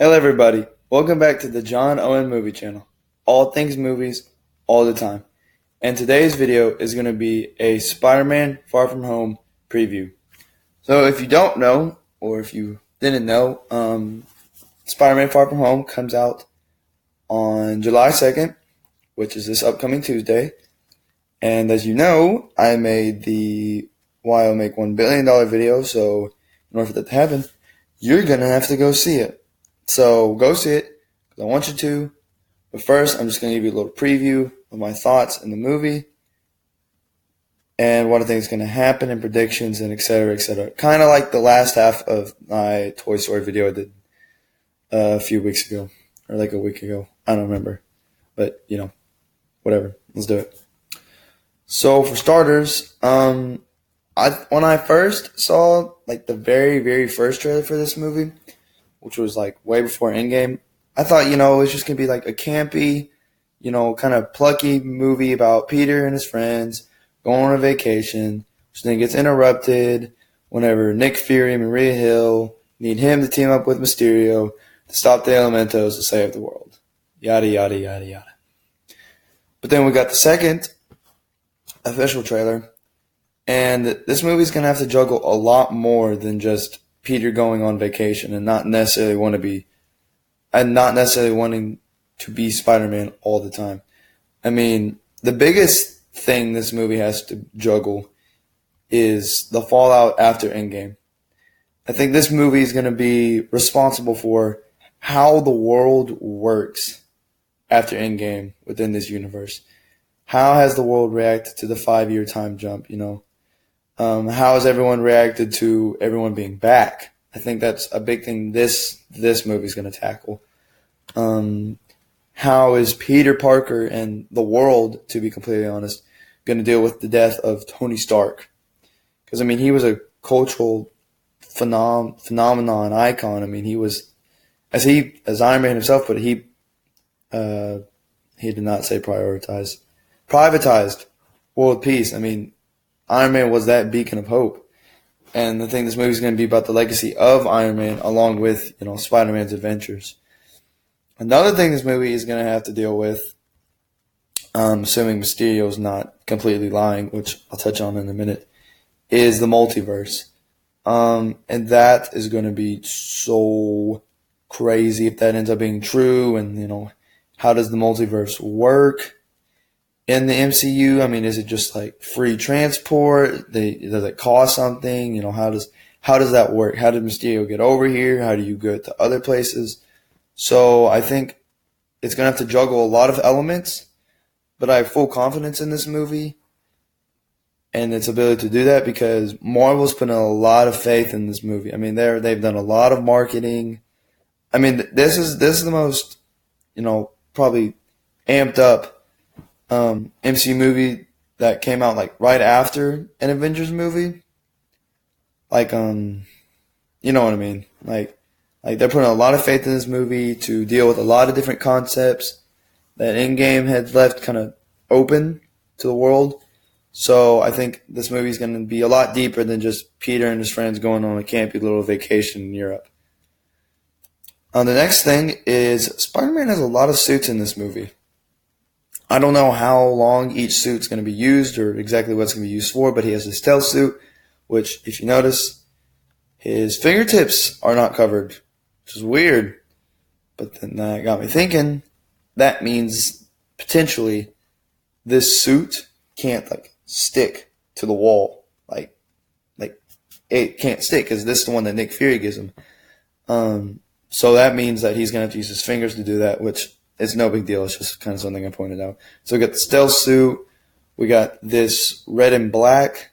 Hello, everybody. Welcome back to the John Owen Movie Channel. All things movies, all the time. And today's video is going to be a Spider-Man Far From Home preview. So if you don't know, or if you didn't know, Spider-Man Far From Home comes out on July 2nd, which is this upcoming Tuesday. And as you know, I made the Why I'll Make $1 billion video, so in order for that to happen, you're going to have to go see it. So go see it, because I want you to. But first, I'm just going to give you a little preview of my thoughts in the movie and what I think is going to happen and predictions and etc. etc. Kind of like the last half of my Toy Story video I did a few weeks ago, or like a week ago. I don't remember. But, whatever. Let's do it. So for starters, when I first saw like the very, very first trailer for this movie, which was like way before Endgame, I thought, it was just going to be like a campy, kind of plucky movie about Peter and his friends going on a vacation, which then gets interrupted whenever Nick Fury and Maria Hill need him to team up with Mysterio to stop the Elementos to save the world. Yada, yada, yada, yada. But then we got the second official trailer, and this movie's going to have to juggle a lot more than just Peter going on vacation and not necessarily wanting to be Spider-Man all the time. I mean, the biggest thing this movie has to juggle is the fallout after Endgame. I think this movie is going to be responsible for how the world works after Endgame within this universe. How has the world reacted to the 5-year time jump, How has everyone reacted to everyone being back? I think that's a big thing this movie is going to tackle. How is Peter Parker and the world, to be completely honest, going to deal with the death of Tony Stark? Because, he was a cultural phenomenon icon. He was, as Iron Man himself put it, he did not say privatized world peace. Iron Man was that beacon of hope. And I think this movie is going to be about the legacy of Iron Man along with, Spider-Man's adventures. Another thing this movie is going to have to deal with, assuming Mysterio's not completely lying, which I'll touch on in a minute, is the multiverse. And that is going to be so crazy if that ends up being true. And, how does the multiverse work in the MCU? Is it just like free transport? Does it cost something? How does that work? How did Mysterio get over here? How do you get to other places? So I think it's going to have to juggle a lot of elements, but I have full confidence in this movie and its ability to do that because Marvel's putting a lot of faith in this movie. They've done a lot of marketing. This is the most, probably amped up MCU movie that came out like right after an Avengers movie. Like you know what I mean? Like they're putting a lot of faith in this movie to deal with a lot of different concepts that Endgame had left kind of open to the world. So I think this movie is going to be a lot deeper than just Peter and his friends going on a campy little vacation in Europe. The next thing is Spider-Man has a lot of suits in this movie. I don't know how long each suit's going to be used or exactly what it's going to be used for, but he has a stealth suit, which, if you notice, his fingertips are not covered, which is weird. But then that got me thinking, that means potentially this suit can't stick to the wall. Like it can't stick because this is the one that Nick Fury gives him. So that means that he's going to have to use his fingers to do that, which is no big deal. It's just kind of something I pointed out. So we got the stealth suit. We got this red and black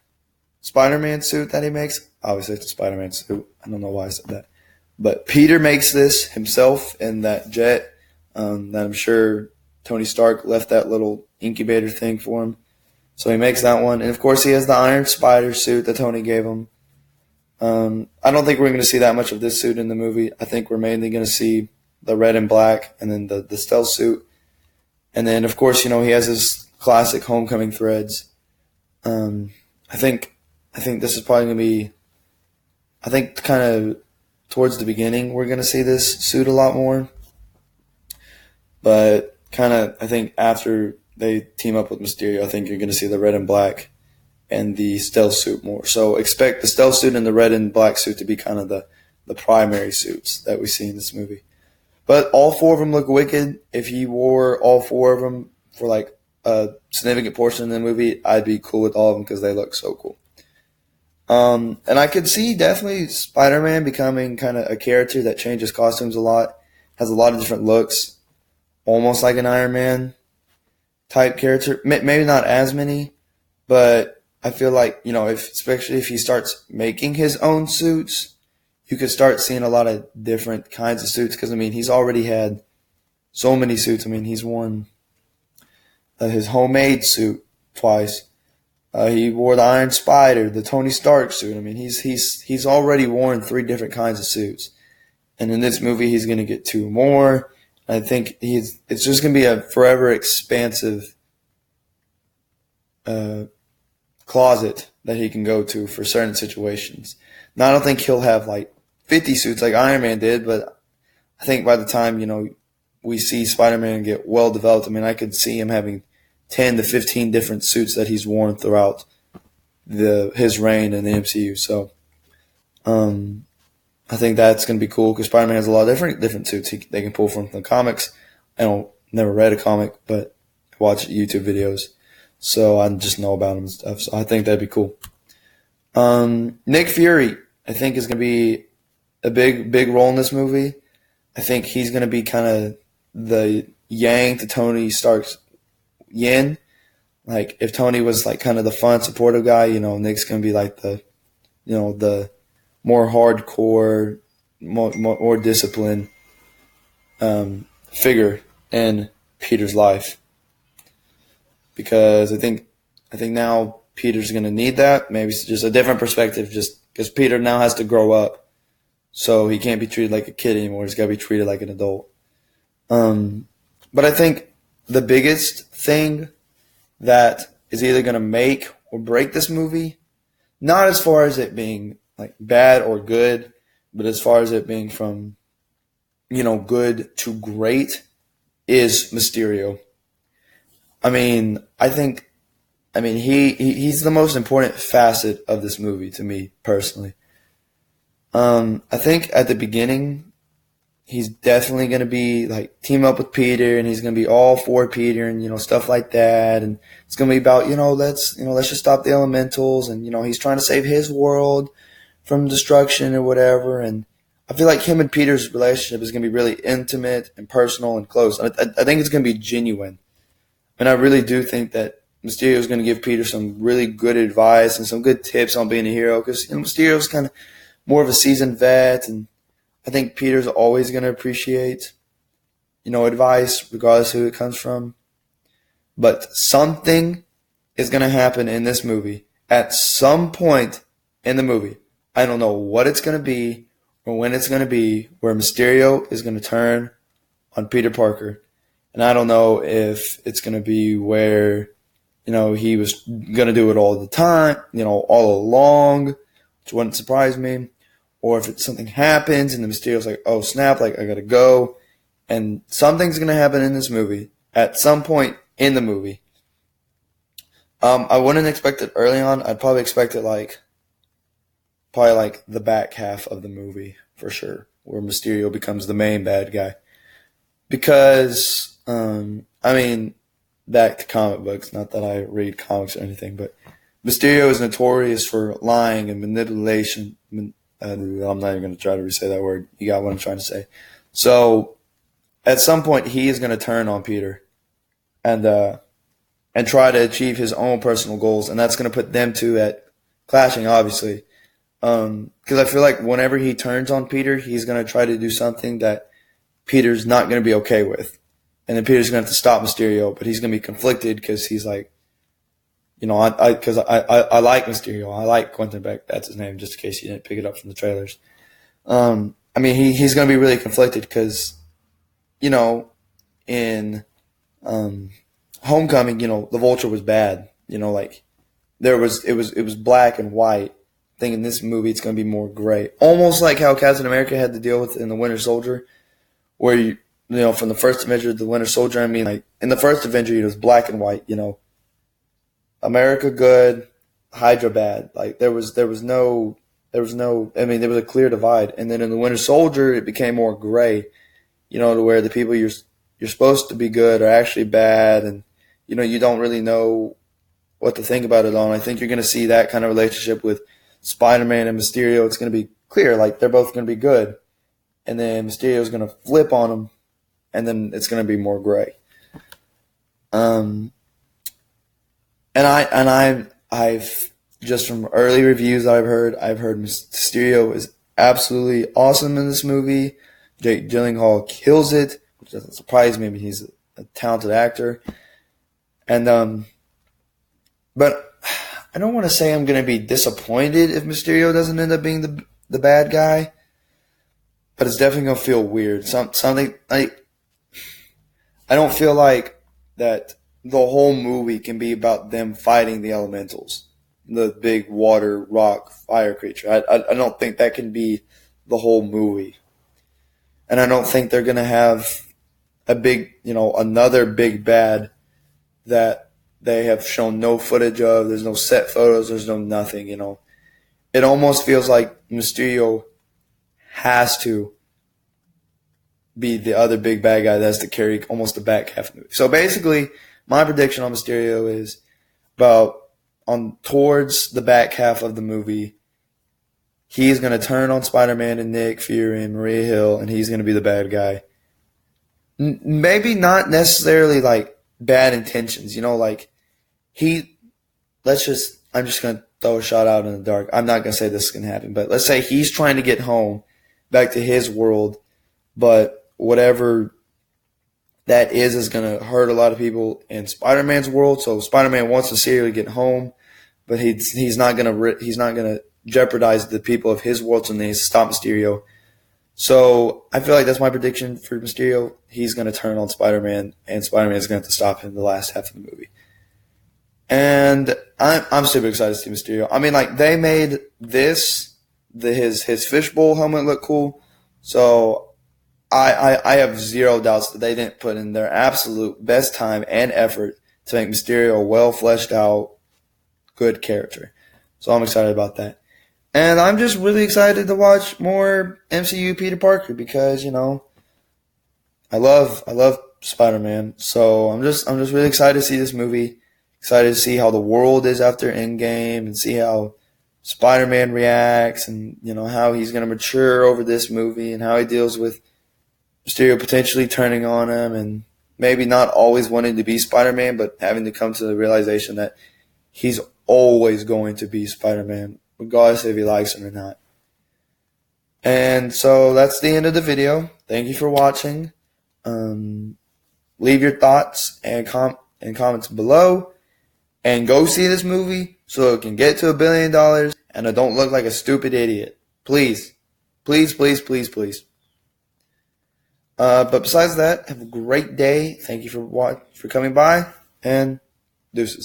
Spider-Man suit that he makes. Obviously, it's a Spider-Man suit. I don't know why I said that. But Peter makes this himself in that jet that I'm sure Tony Stark left that little incubator thing for him. So he makes that one. And, of course, he has the Iron Spider suit that Tony gave him. I don't think we're going to see that much of this suit in the movie. I think we're mainly going to see the red and black and then the stealth suit. And then, of course, he has his classic homecoming threads. I think this is probably going to be, kind of towards the beginning we're going to see this suit a lot more. But kind of, I think after they team up with Mysterio, I think you're going to see the red and black and the stealth suit more. So expect the stealth suit and the red and black suit to be kind of the primary suits that we see in this movie. But all four of them look wicked. If he wore all four of them for like a significant portion of the movie, I'd be cool with all of them because they look so cool. And I could see definitely Spider-Man becoming kind of a character that changes costumes a lot, has a lot of different looks, almost like an Iron Man type character. Maybe not as many, but I feel like, especially if he starts making his own suits, you could start seeing a lot of different kinds of suits because, he's already had so many suits. He's worn his homemade suit twice. He wore the Iron Spider, the Tony Stark suit. He's already worn 3 different kinds of suits. And in this movie, he's going to get 2 more. I think it's just going to be a forever expansive closet that he can go to for certain situations. Now, I don't think he'll have like 50 suits like Iron Man did, but I think by the time, we see Spider-Man get well developed, I could see him having 10 to 15 different suits that he's worn throughout his reign in the MCU. So, I think that's going to be cool because Spider-Man has a lot of different suits they can pull from the comics. Never read a comic, but watch YouTube videos. So I just know about him and stuff. So I think that'd be cool. Nick Fury, I think, is going to be a big role in this movie. I think he's going to be kind of the yang to Tony Stark's yin. Like if Tony was like kind of the fun, supportive guy, Nick's going to be like the more hardcore, more disciplined figure in Peter's life. Because I think now Peter's going to need that. Maybe it's just a different perspective, just because Peter now has to grow up. So he can't be treated like a kid anymore. He's got to be treated like an adult. But I think the biggest thing that is either going to make or break this movie, not as far as it being like bad or good, but as far as it being from, good to great, is Mysterio. I think he's the most important facet of this movie to me personally. I think at the beginning, he's definitely going to be like team up with Peter, and he's going to be all for Peter, and stuff like that. And it's going to be about let's just stop the elementals, and he's trying to save his world from destruction or whatever. And I feel like him and Peter's relationship is going to be really intimate and personal and close. I think it's going to be genuine. And I really do think that Mysterio is going to give Peter some really good advice and some good tips on being a hero because Mysterio's kind of more of a seasoned vet, and I think Peter's always going to appreciate advice regardless of who it comes from. But something is going to happen in this movie at some point in the movie. I don't know what it's going to be or when it's going to be, where Mysterio is going to turn on Peter Parker. And I don't know if it's going to be where, he was going to do it all the time, all along, which wouldn't surprise me. Or if something happens and the Mysterio's like, oh, snap, like I got to go. And something's going to happen in this movie at some point in the movie. I wouldn't expect it early on. I'd probably expect it probably like the back half of the movie for sure, where Mysterio becomes the main bad guy. Because, back to comic books, not that I read comics or anything, but Mysterio is notorious for lying and manipulation. I'm not even going to try to re-say that word. You got what I'm trying to say. So, at some point, he is going to turn on Peter and try to achieve his own personal goals, and that's going to put them two at clashing, obviously. Because I feel like whenever he turns on Peter, he's going to try to do something that Peter's not going to be okay with. And then Peter's going to have to stop Mysterio, but he's going to be conflicted because he's like, I like Mysterio. I like Quentin Beck. That's his name, just in case you didn't pick it up from the trailers. He's going to be really conflicted because, in Homecoming, the Vulture was bad. It was black and white. think in this movie it's going to be more gray. Almost like how Captain America had to deal with in the Winter Soldier, where from the first Avenger to the Winter Soldier, I mean, like in the first Avenger, it was black and white. America good, Hydra bad. Like there was no. I mean, there was a clear divide, and then in the Winter Soldier, it became more gray. To where the people you're supposed to be good are actually bad, and you don't really know what to think about it all. And I think you're going to see that kind of relationship with Spider-Man and Mysterio. It's going to be clear, like they're both going to be good, and then Mysterio's going to flip on them, and then it's going to be more gray. I've just from early reviews I've heard Mysterio is absolutely awesome in this movie. Jake Gyllenhaal kills it, which doesn't surprise me. I mean, he's a talented actor. And but I don't want to say I'm going to be disappointed if Mysterio doesn't end up being the bad guy, but it's definitely going to feel weird. Something like I don't feel like that the whole movie can be about them fighting the elementals, the big water, rock, fire creature. I don't think that can be the whole movie. And I don't think they're going to have a big, another big bad that they have shown no footage of. There's no set photos. There's no nothing, It almost feels like Mysterio has to be the other big bad guy that has to carry almost the back half of the movie. So basically, my prediction on Mysterio is towards the back half of the movie, he's going to turn on Spider-Man and Nick Fury and Maria Hill, and he's going to be the bad guy. Maybe not necessarily like bad intentions, I'm just going to throw a shot out in the dark. I'm not going to say this is going to happen, but let's say he's trying to get home back to his world, but whatever that is going to hurt a lot of people in Spider-Man's world. So Spider-Man wants to seriously get home, but he's not going to jeopardize the people of his world, so they stop Mysterio. So I feel like that's my prediction for Mysterio. He's going to turn on Spider-Man, and Spider-Man is going to have to stop him the last half of the movie. And I'm super excited to see Mysterio. I mean, like they made his fishbowl helmet look cool. So I have zero doubts that they didn't put in their absolute best time and effort to make Mysterio a well fleshed out, good character. So I'm excited about that. And I'm just really excited to watch more MCU Peter Parker because, I love Spider-Man. So I'm just really excited to see this movie. Excited to see how the world is after Endgame and see how Spider-Man reacts and, how he's going to mature over this movie and how he deals with Mysterio potentially turning on him and maybe not always wanting to be Spider-Man, but having to come to the realization that he's always going to be Spider-Man, regardless if he likes him or not. And so that's the end of the video. Thank you for watching. Leave your thoughts and comments below. And go see this movie so it can get to $1 billion and I don't look like a stupid idiot. Please. Please, please, please, please. But besides that, have a great day. Thank you for coming by, and deuces.